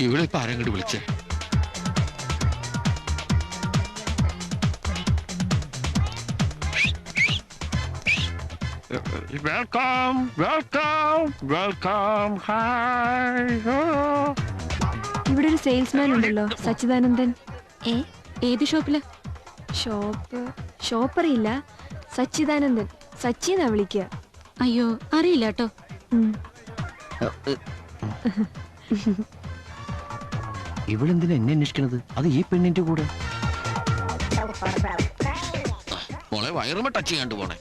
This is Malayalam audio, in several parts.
ഇവിടെ ഇപ്പൊ ആരെങ്കിലും വിളിച്ചേ? Welcome welcome welcome. ഹായ്. ഇവിടെ ഒരു സെയിൽസ്മാൻ ഉണ്ടല്ലോ, സച്ചിദാനന്ദൻ. ഏത് ഷോപ്പില്? ഷോപ്പ് അറിയില്ല, സച്ചിദാനന്ദൻ. സച്ചിന്നാ വിളിക്കുക. അയ്യോ അറിയില്ല കേട്ടോ. ഇവളെന്തിനാ എന്നെ അന്വേഷിക്കണത്? അത് ഈ പെണ്ണിന്റെ കൂടെ. മോളെ വയറുമ ടച്ച് ചെയ്യാണ്ട് പോണേ.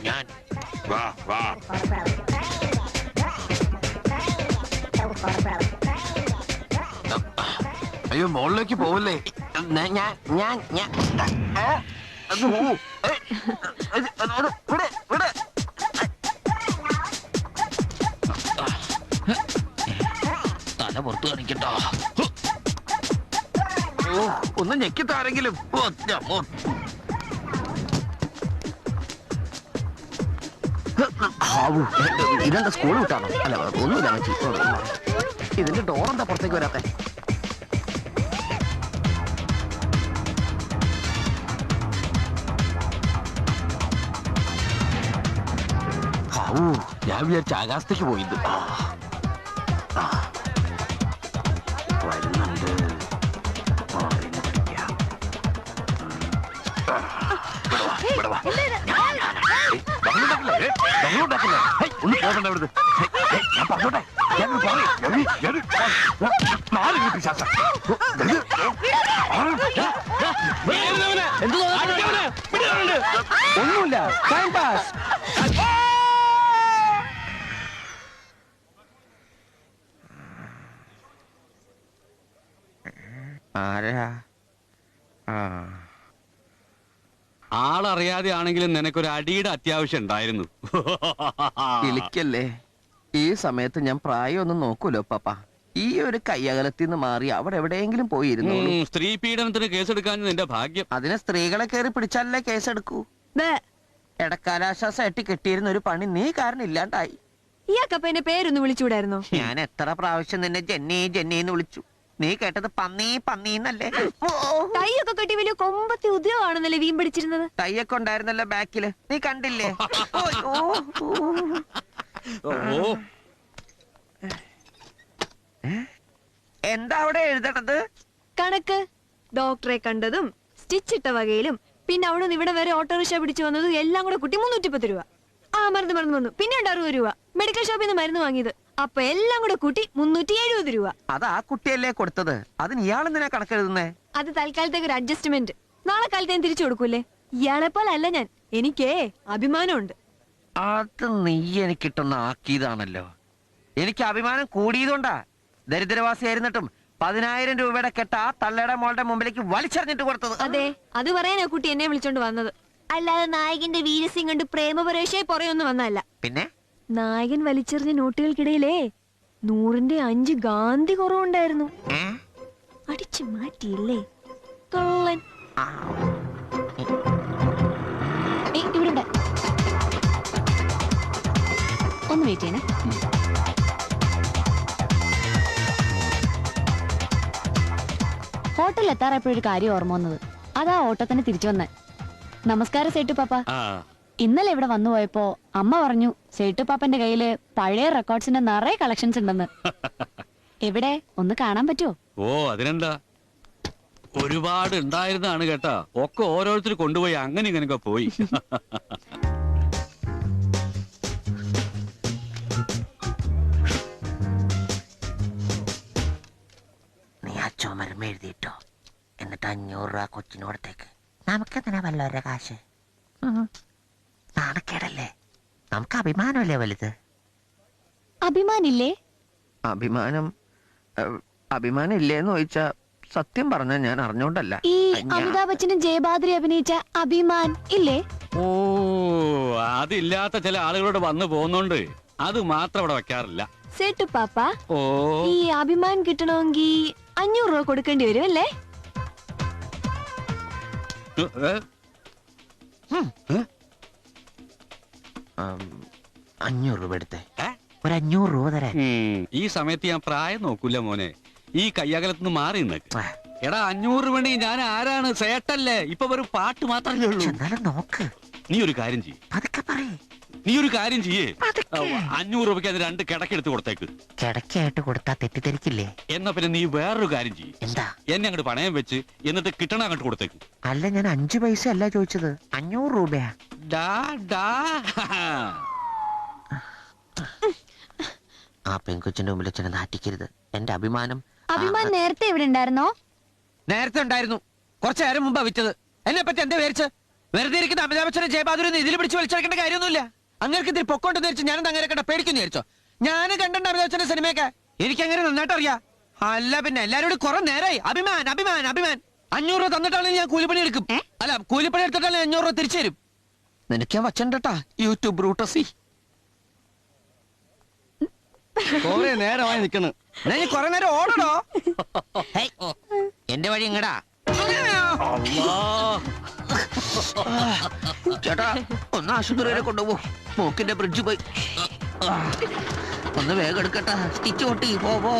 ഞാൻ വാ വാ. അയ്യോ മോളിലേക്ക് പോവല്ലേ? തല പുറത്ത് കാണിക്കട്ടോ. ഒന്ന് ഞെക്കിത്താരെങ്കിലും. ഇതെന്താ സ്കൂൾ വിട്ടാണോ? അല്ല ഒന്നുമില്ല. ഇതിന്റെ ഡോറെന്താ പുറത്തേക്ക് വരാത്തെ? ഞാൻ വിചാരിച്ച ആകാശത്തേക്ക് പോയത്. വരുന്നുണ്ട്. ഒന്നുമില്ല, ടൈം പാസ്. ആരാ? ആളറിയാതെ ആണെങ്കിലും നിനക്കൊരു അടിയുടെ അത്യാവശ്യം ഉണ്ടായിരുന്നു. വിളിക്കല്ലേ? ഈ സമയത്ത് ഞാൻ പ്രായമൊന്നും നോക്കൂലോ പാപ്പ. ഈ ഒരു കയ്യകലത്തിന്ന് മാറി അവിടെ എവിടെയെങ്കിലും പോയിരുന്നു. സ്ത്രീ പീഡനത്തിന് കേസെടുക്കാൻ നിന്റെ ഭാഗ്യം. അതിനെ സ്ത്രീകളെ കയറി പിടിച്ചാലല്ലേ കേസെടുക്കൂ. ഇടക്കാലാശ്വാസമായിട്ട് കിട്ടിയിരുന്ന ഒരു പണി നീ കാരണം ഇല്ലാണ്ടായി. ഇയാൾക്കപ്പ എന്റെ പേരൊന്ന് വിളിച്ചുകൂടായിരുന്നോ? ഞാൻ എത്ര പ്രാവശ്യം നിന്നെ ജെന്നി ജെന്നിന്ന് വിളിച്ചു. നീ കേട്ടത് പന്നി പന്നീന്നല്ലേ? തൈയൊക്കെ കെട്ടി വലിയ കൊമ്പത്തി ഉദ്യോഗമാണെന്നല്ലേ വീം പിടിച്ചിരുന്നത്? തയ്യൊക്കെ ഉണ്ടായിരുന്നല്ലോ ബാക്കില്, നീ കണ്ടില്ലേ? എന്താ അവിടെ എഴുതണത്? കണക്ക്. ഡോക്ടറെ കണ്ടതും സ്റ്റിച്ചിട്ട വകയിലും പിന്നെ അവിടെ നിന്ന് ഇവിടെ വരെ ഓട്ടോറിക്ഷ പിടിച്ചു വന്നതും എല്ലാം കൂടെ കൂട്ടി 310 രൂപ. മറന്നു വന്നു. പിന്നെ 60 രൂപ മെഡിക്കൽ ഷോപ്പിൽ നിന്ന് മരുന്ന് വാങ്ങിയത്. അപ്പൊ എല്ലാം കൂടെ കൂട്ടി 370 രൂപ. അത് ആ കുട്ടിയല്ലേ കൊടുത്തത്? അതിന് ഇയാളെന്തിനാ കണക്കെഴുതുന്നേ? അത് തൽക്കാലത്തേക്ക് ഒരു അഡ്ജസ്റ്റ്മെന്റ്. നാളെ കാലത്ത് ഞാൻ തിരിച്ചു കൊടുക്കൂലേ? ഇയാളെ പോലെ അല്ല ഞാൻ. എനിക്കേ അഭിമാനമുണ്ട്. അത് നീ എനിക്കിട്ടൊന്ന് ആക്കിയതാണല്ലോ. എനിക്ക് അഭിമാനം കൂടിയതുകൊണ്ടാ ദരിദ്രവാസിയായിരുന്നിട്ടും 10,000 രൂപയുടെ കെട്ട ആ തള്ളയുടെ മോളുടെ മുമ്പിലേക്ക് വലിച്ചെറിഞ്ഞിട്ട് കൊടുത്തത്. അതെ, അത് പറയാനാ കുട്ടി എന്നെ വിളിച്ചോണ്ട് വന്നത്. അല്ലാതെ നായകന്റെ വീരസിംഗ് കണ്ട് പ്രേമപരേക്ഷയെ പുറയൊന്നും വന്നല്ല. പിന്നെ നായകൻ വലിച്ചെറിഞ്ഞ നോട്ടുകൾക്കിടയിലേ 100ന്റെ 5 ഗാന്ധി കുറവുണ്ടായിരുന്നു. അടിച്ചു മാറ്റിയില്ലേ കള്ളൻ. ഇവിടെ ഒന്ന് വെയിറ്റ് ചെയ്യണേ. ഹോട്ടലിൽ എത്താറായപ്പോഴൊരു കാര്യം ഓർമ്മ വന്നത്. അതാ ഓട്ടത്തിന് തിരിച്ചു വന്നേ. നമസ്കാരം സേട്ടു പാപ്പ. ഇന്നലെ ഇവിടെ വന്നു പോയപ്പോ അമ്മ പറഞ്ഞു സേട്ടു പാപ്പന്റെ കയ്യില് പഴയ റെക്കോർഡ്സിന്റെ നിറയെ കളക്ഷൻസ് ഉണ്ടെന്ന്. എവിടെ ഒന്ന് കാണാൻ പറ്റുമോ? ഓ അതിനെന്താ, ഒരുപാട് ഉണ്ടായിരുന്നാണ് കേട്ടാ. ഒക്കെ ഓരോരുത്തർ കൊണ്ടുപോയി അങ്ങനെ ഇങ്ങനെയൊക്കെ പോയി. നീ ആ ചുമരം എഴുതിയിട്ടോ, എന്നിട്ട് 500 രൂപ കൊച്ചിനോടത്തേക്ക്. നമുക്കെന്തിനാ വല്ലവരുടെ കാശ്? നാണക്കേടല്ലേ? നമുക്ക് അഭിമാനമല്ലേ വലുത്? അഭിമാനില്ലേ? അഭിമാനം ഇല്ലേന്ന് ചോദിച്ചാ സത്യം പറഞ്ഞ ഞാൻ അറിഞ്ഞോണ്ടല്ല. ഈ അമിതാഭ് ബച്ചനും ജയബാദ്രി അഭിനയിച്ച അഭിമാൻ ഇല്ലേ? ഓ അതില്ലാത്ത ചില ആളുകളോട് വന്നു പോകുന്നോണ്ട് അത് മാത്രം അവിടെ വെക്കാറില്ല. സേട്ടു പാപ്പ, ഓ ഈ അഭിമാൻ കിട്ടണമെങ്കിൽ 500 രൂപ കൊടുക്കേണ്ടി വരും അല്ലേ? ഏ? 500 രൂപ എടുത്തേ. ഏ? ഒരു 500 രൂപ തരാൻ. ഈ സമയത്ത് ഞാൻ പ്രായം നോക്കൂല മോനെ. ഈ കയ്യകലത്തുനിന്ന് മാറി നിന്നേക്ക്. എടാ 500 വേണ്ടി ഞാൻ ആരാണ്? സേട്ടല്ലേ? ഇപ്പൊ ഒരു പാട്ട് മാത്രമല്ലേ ഉള്ളൂ. എന്നാലും നോക്ക്. നീ ഒരു കാര്യം ചെയ്യേ. പതുക്കെ പറയേ. നീ ഒരു കാര്യം ചെയ്യേ. 500 രൂപയ്ക്ക് അത് 2 കിടക്കെടുത്ത് കൊടുത്തേക്ക്. കിടക്കായിട്ട് കൊടുത്താ തെറ്റിദ്ധരിക്കില്ലേ? എന്നാ പിന്നെ നീ വേറൊരു കാര്യം ചെയ്യേ. എന്താ? എന്നെ അങ്ങോട്ട് പണയം വെച്ച് എന്നിട്ട് കിട്ടണ അങ്ങോട്ട് കൊടുത്തേക്ക്. അല്ല, ഞാൻ 5 പൈസ അല്ല ചോദിച്ചത്, 500 രൂപയാ. ഡാ ഡാ. ആ പെൺകൊച്ചിന്റെ മുമ്പിൽ അച്ഛനെ നാട്ടിക്കരുത്. എന്റെ അഭിമാനം. അഭിമാൻ നേരത്തെ ഇവിടെ ഉണ്ടായിരുന്നോ? നേരത്തെ ഉണ്ടായിരുന്നു. കുറച്ചു നേരം മുമ്പാ വിറ്റത്. എന്നെ പറ്റി എന്താ വിചാരിച്ച്? വെറുതെ ഇരിക്കുന്ന അമിതാഭ് ബച്ചനെ ജയബാദുരൊന്നും ഇതിൽ പിടിച്ച് വലിച്ചെടുക്കേണ്ട കാര്യമൊന്നുമില്ല. അങ്ങനെ ഇതിൽ പൊക്കോണ്ടെന്ന് വിചാരിച്ചു ഞാനെന്താ അങ്ങനെ കണ്ട പേടിക്കുന്നു വിചാരിച്ചോ? ഞാൻ കണ്ടിട്ടുണ്ട് അമിതാഭ് ബച്ചന്റെ സിനിമയൊക്കെ. എനിക്ക് അങ്ങനെ നന്നായിട്ട് അറിയാം. അല്ല പിന്നെ എല്ലാരും കൂടി കുറെ നേരമായി അഭിമാൻ അഭിമാൻ അഭിമാൻ. 500 രൂപ തന്നിട്ടാണെങ്കിൽ ഞാൻ കൂലിപ്പണി എടുക്കും. അല്ല, കൂലിപ്പണി എടുത്തിട്ടാണെങ്കിൽ 500 രൂപ തിരിച്ചു തരും. നിനക്ക് ഞാൻ വച്ചണ്ടാ യൂട്യൂബ് ബ്രൂട്ടസി. കൊറേ നേരമായി നിക്കണ്. കൊറേ നേരം ഓടണോ? എന്റെ വഴി ഇങ്ങടാ. ചേട്ടാ, ഒന്ന് ആശുപത്രി വരെ കൊണ്ടുപോ. മൂക്കിന്റെ ബ്രിഡ്ജ് പോയി. ഒന്ന് വേഗം എടുക്കട്ടാ. സ്റ്റിച്ച് പൊട്ടി. പോ.